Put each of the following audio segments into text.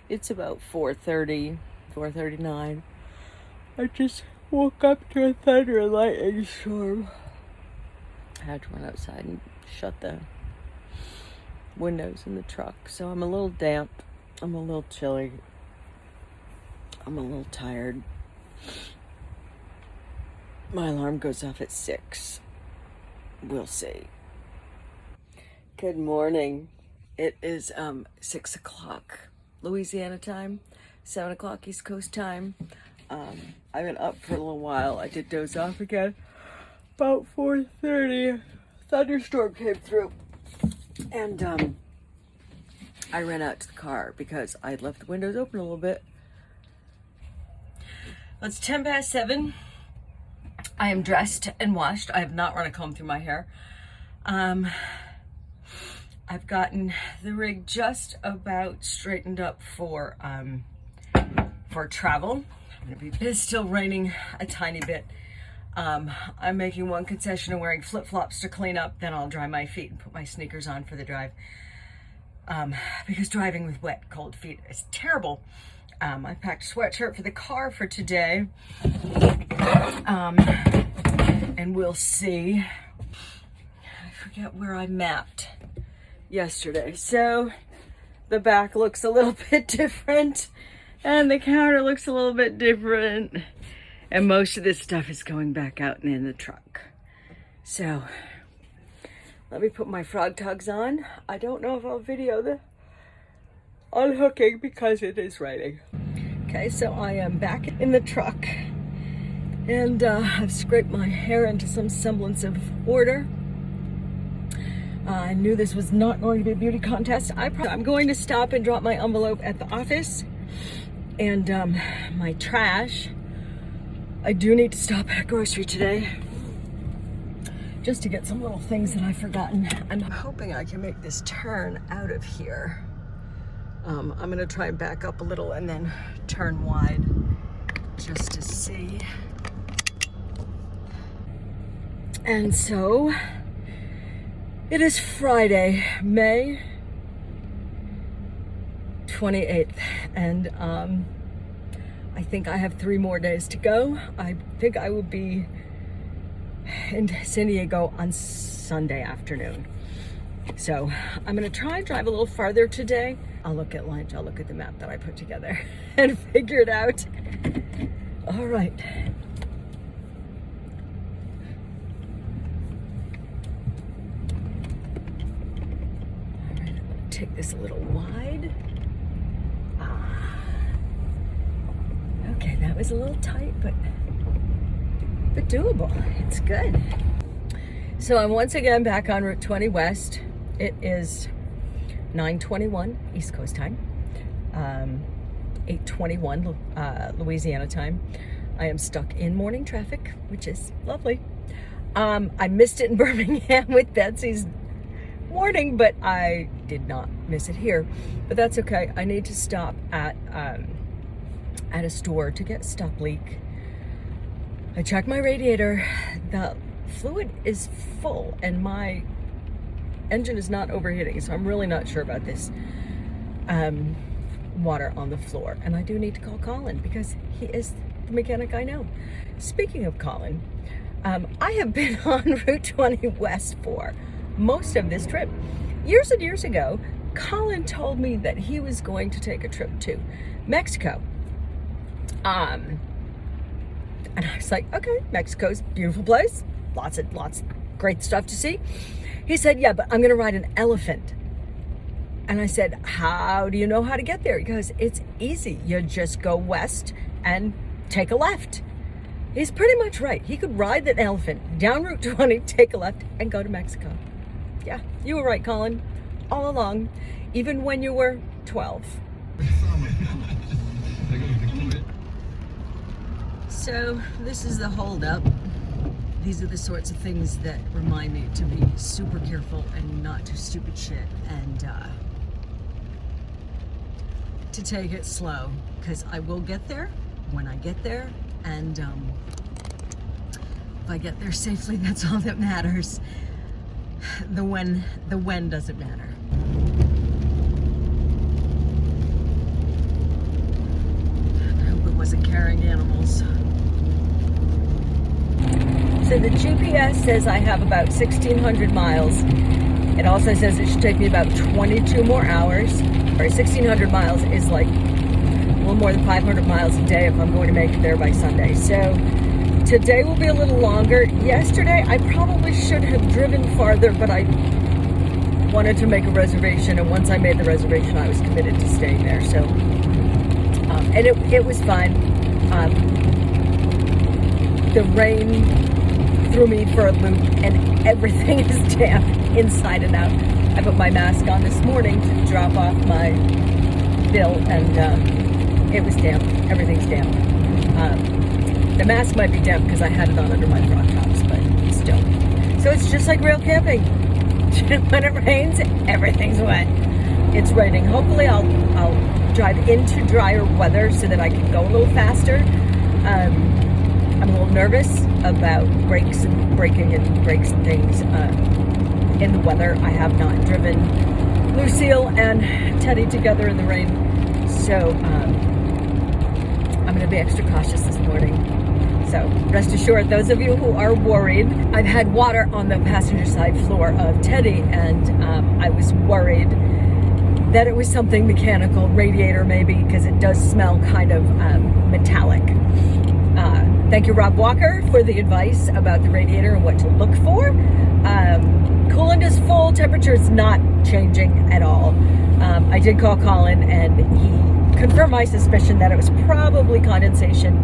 It's about 4:30, 4:39. I just woke up to a thunder and lightning storm. I had to run outside and shut the windows in the truck. So I'm a little damp. I'm a little chilly. I'm a little tired. My alarm goes off at 6. We'll see. Good morning. It is 6 o'clock Louisiana time, 7 o'clock East Coast time. I've been up for a little while. I did doze off again. About 4:30, thunderstorm came through, and I ran out to the car because I had left the windows open a little bit. It's 10 past 7. I am dressed and washed. I have not run a comb through my hair. I've gotten the rig just about straightened up for travel. It's still raining a tiny bit. I'm making one concession of wearing flip-flops to clean up, then I'll dry my feet and put my sneakers on for the drive. Because driving with wet, cold feet is terrible. I packed a sweatshirt for the car for today. And we'll see. I forget where I mapped yesterday. So the back looks a little bit different and the counter looks a little bit different. And most of this stuff is going back out and in the truck. So let me put my frog tugs on. I don't know if I'll video the unhooking because it is raining. Okay, so I am back in the truck and I've scraped my hair into some semblance of order. I knew this was not going to be a beauty contest. I'm going to stop and drop my envelope at the office and my trash. I do need to stop at a grocery today just to get some little things that I've forgotten. I'm hoping I can make this turn out of here. I'm gonna try and back up a little and then turn wide just to see. And so it is Friday, May 28th, and I think I have 3 more days to go. I think I will be in San Diego on Sunday afternoon. So I'm gonna try and drive a little farther today. I'll look at lunch, I'll look at the map that I put together and figure it out. All right. Take this a little wide. Okay, that was a little tight, but doable. It's good. So I'm once again back on Route 20 West. It is 9:21 East Coast time, 8:21 Louisiana time. I am stuck in morning traffic, which is lovely. I missed it in Birmingham with Betsy's warning, but I did not miss it here. But that's okay. I need to stop at a store to get stop leak. I checked my radiator. The fluid is full and my engine is not overheating, so I'm really not sure about this water on the floor. And I do need to call Colin because he is the mechanic I know. Speaking of Colin, I have been on Route 20 West for most of this trip. Years and years ago, Colin told me that he was going to take a trip to Mexico. And I was like, okay, Mexico's a beautiful place. Lots of great stuff to see. He said, yeah, but I'm gonna ride an elephant. And I said, how do you know how to get there? He goes, it's easy. You just go west and take a left. He's pretty much right. He could ride that elephant down Route 20, take a left, and go to Mexico. Yeah, you were right, Colin, all along, even when you were 12. So this is the holdup. These are the sorts of things that remind me to be super careful and not do stupid shit, and to take it slow, because I will get there when I get there, and if I get there safely, that's all that matters. The when doesn't matter. wasn't carrying animals. So the GPS says I have about 1,600 miles. It also says it should take me about 22 more hours. Or 1,600 miles is like a little more than 500 miles a day if I'm going to make it there by Sunday. So today will be a little longer. Yesterday I probably should have driven farther, but I wanted to make a reservation, and once I made the reservation I was committed to staying there. So and it was fine. The rain threw me for a loop and everything is damp inside and out. I put my mask on this morning to drop off my bill, and it was damp. Everything's damp. The mask might be damp because I had it on under my crop tops, but still. So it's just like real camping. When it rains, everything's wet. It's raining. Hopefully I'll drive into drier weather so that I can go a little faster. I'm a little nervous about brakes and braking and brakes and things in the weather. I have not driven Lucille and Teddy together in the rain, so I'm going to be extra cautious this morning. So rest assured, those of you who are worried, I've had water on the passenger side floor of Teddy, and I was worried that it was something mechanical, radiator maybe, because it does smell kind of metallic. Thank you, Rob Walker, for the advice about the radiator and what to look for. Coolant is full, temperature is not changing at all. I did call Colin and he confirmed my suspicion that it was probably condensation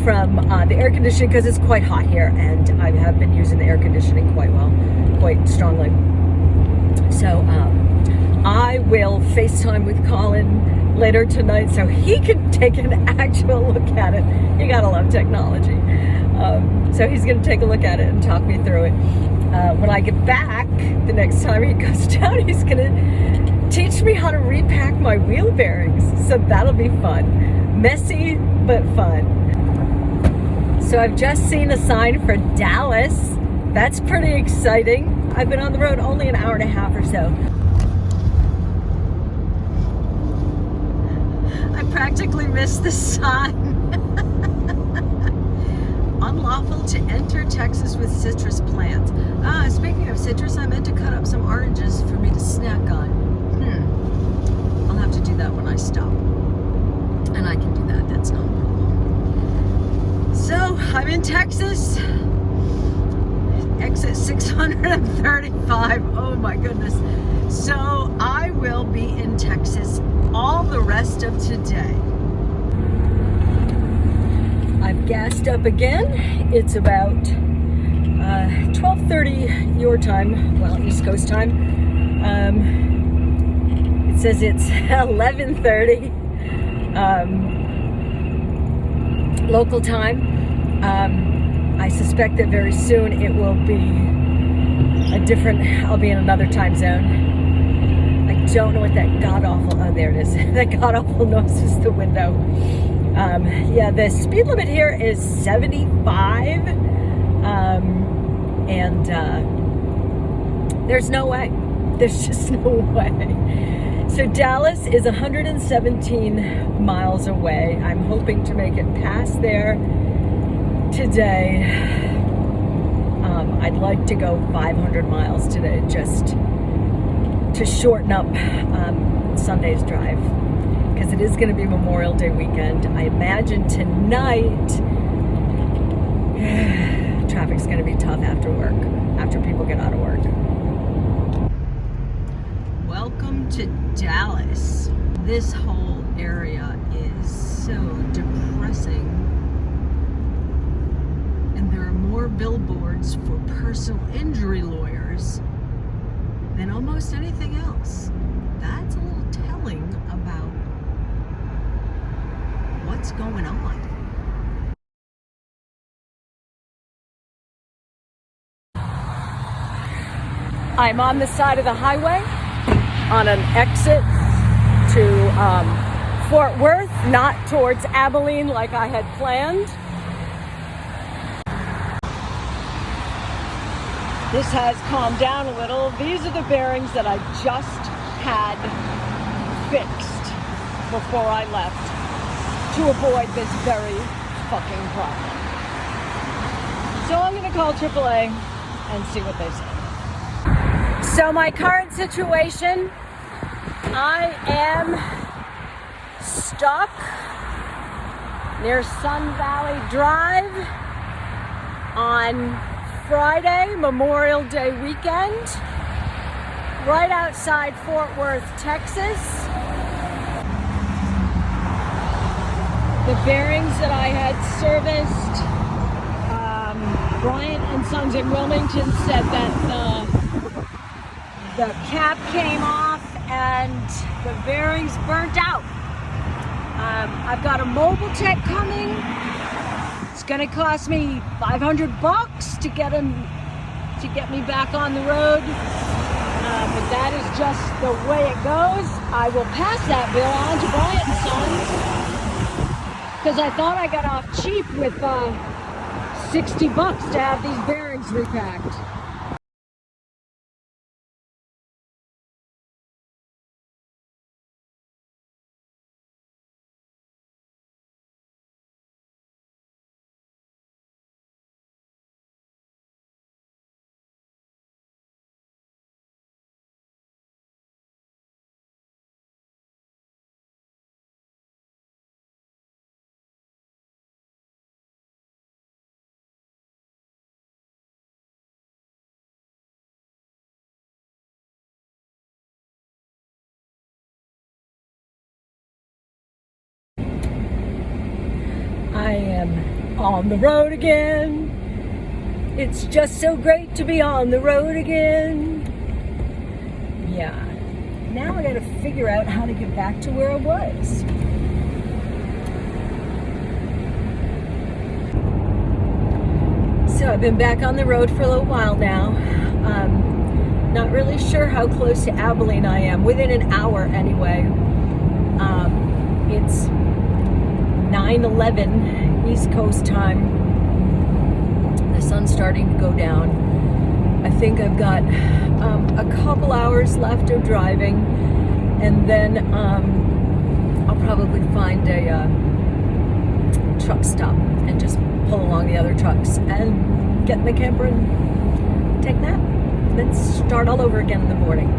from the air conditioning, because it's quite hot here and I have been using the air conditioning quite strongly. So I will FaceTime with Colin later tonight so he can take an actual look at it. You gotta love technology. So he's gonna take a look at it and talk me through it. When I get back, the next time he goes down, he's gonna teach me how to repack my wheel bearings. So that'll be fun. Messy, but fun. So I've just seen a sign for Dallas. That's pretty exciting. I've been on the road only an hour and a half or so. I practically missed the sign. Unlawful to enter Texas with citrus plants. Speaking of citrus, I meant to cut up some oranges for me to snack on. I'll have to do that when I stop. And I can do that, that's not a problem. So, I'm in Texas. Exit 635, oh my goodness. So, I will be in Texas all the rest of today. I've gassed up again. It's about 12:30 your time, well, East Coast time. It says it's 11:30 local time. I suspect that very soon it will be I'll be in another time zone. I don't know what that god-awful, oh there it is, that god-awful noise is the window. Yeah, the speed limit here is 75, and there's no way. There's just no way. So Dallas is 117 miles away. I'm hoping to make it past there today. I'd like to go 500 miles today just to shorten up Sunday's drive, because it is going to be Memorial Day weekend. I imagine tonight traffic's going to be tough after work, after people get out of work. Welcome to Dallas. This whole area is so depressing. And there are more billboards for personal injury lawyers than almost anything else. That's a little telling about what's going on. I'm on the side of the highway on an exit to Fort Worth, not towards Abilene like I had planned. This has calmed down a little. These are the bearings that I just had fixed before I left. to avoid this very fucking problem. So I'm gonna call AAA and see what they say. So my current situation, I am stuck near Sun Valley Drive on Friday, Memorial Day weekend, right outside Fort Worth, Texas. The bearings that I had serviced, Bryant and Sons in Wilmington said that the cap came off and the bearings burnt out. I've got a mobile tech coming. It's gonna cost me $500 to get me back on the road. But that is just the way it goes. I will pass that bill on to Bryant and Sons because I thought I got off cheap with $60 to have these bearings repacked. I am on the road again. It's just so great to be on the road again. Yeah. Now I gotta figure out how to get back to where I was. So I've been back on the road for a little while now. Not really sure how close to Abilene I am. Within an hour anyway. It's 9:11 East Coast time. The sun's starting to go down. I think I've got a couple hours left of driving, and then I'll probably find a truck stop and just pull along the other trucks and get in the camper and take a nap. Then start all over again in the morning.